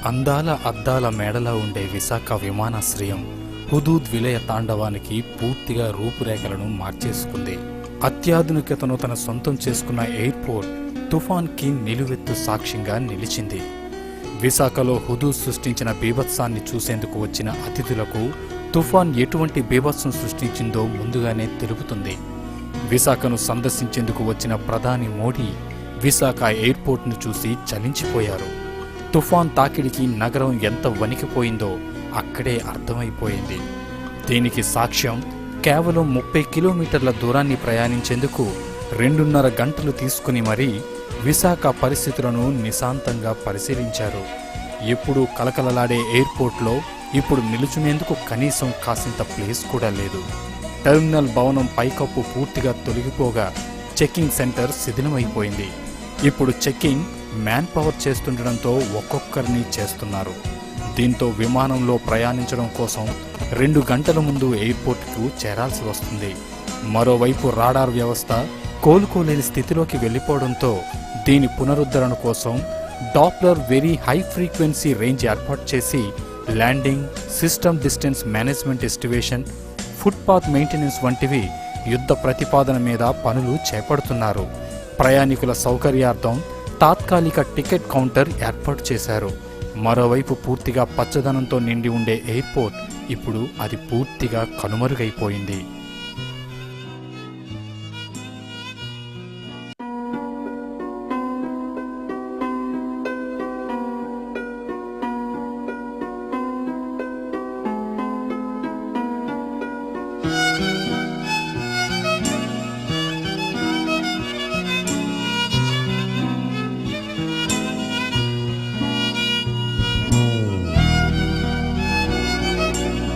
అందాల అద్దాల మేడలా ఉండే విశాఖ విమానాశ్రయం హుదూద్ విలయ తాండవానికి పూర్తిగా రూపురేఖలను మార్చేసుకుంది. అత్యాధునికతను తన సొంతం చేసుకున్న ఎయిర్పోర్ట్ తుఫాన్కి నిలువెత్తు సాక్ష్యంగా నిలిచింది. విశాఖలో హుదూద్ సృష్టించిన బీభత్సాన్ని చూసేందుకు వచ్చిన అతిథులకు తుఫాన్ ఎటువంటి బీభత్సం సృష్టించిందో ముందుగానే తెలుపుతుంది. విశాఖను సందర్శించేందుకు వచ్చిన ప్రధాని మోడీ విశాఖ ఎయిర్పోర్ట్ను చూసి చలించిపోయారు. తుఫాన్ తాకిడికి నగరం ఎంత వణికిపోయిందో అక్కడే అర్థమైపోయింది. దీనికి సాక్ష్యం కేవలం 30 కిలోమీటర్ల దూరాన్ని ప్రయాణించేందుకు 2.5 గంటలు తీసుకుని మరీ విశాఖ పరిస్థితులను నిశాంతంగా పరిశీలించారు. ఎప్పుడూ కలకలలాడే ఎయిర్పోర్ట్లో ఇప్పుడు నిలుచునేందుకు కనీసం కాసింత ప్లేస్ కూడా లేదు. టెర్మినల్ భవనం పైకప్పు పూర్తిగా తొలగిపోగా చెక్కింగ్ సెంటర్ శిథిలమైపోయింది. ఇప్పుడు చెక్కింగ్ మ్యాన్ పవర్ చేస్తుండడంతో ఒక్కొక్కరిని చేస్తున్నారు. దీంతో విమానంలో ప్రయాణించడం కోసం 2 గంటల ముందు ఎయిర్పోర్ట్కు చేరాల్సి వస్తుంది. మరోవైపు రాడార్ వ్యవస్థ కోలుకోలేని స్థితిలోకి వెళ్ళిపోవడంతో దీని పునరుద్ధరణ కోసం Doppler very high frequency range ఏర్పాటు చేసి landing, system distance management estimation, footpath maintenance వంటివి యుద్ధ ప్రతిపాదన మీద పనులు చేపడుతున్నారు. ప్రయాణికుల సౌకర్యార్థం తాత్కాలిక టికెట్ కౌంటర్ ఏర్పాటు చేశారు. మరోవైపు పూర్తిగా పచ్చదనంతో నిండి ఉండే ఎయిర్పోర్ట్ ఇప్పుడు అది పూర్తిగా కనుమరుగైపోయింది.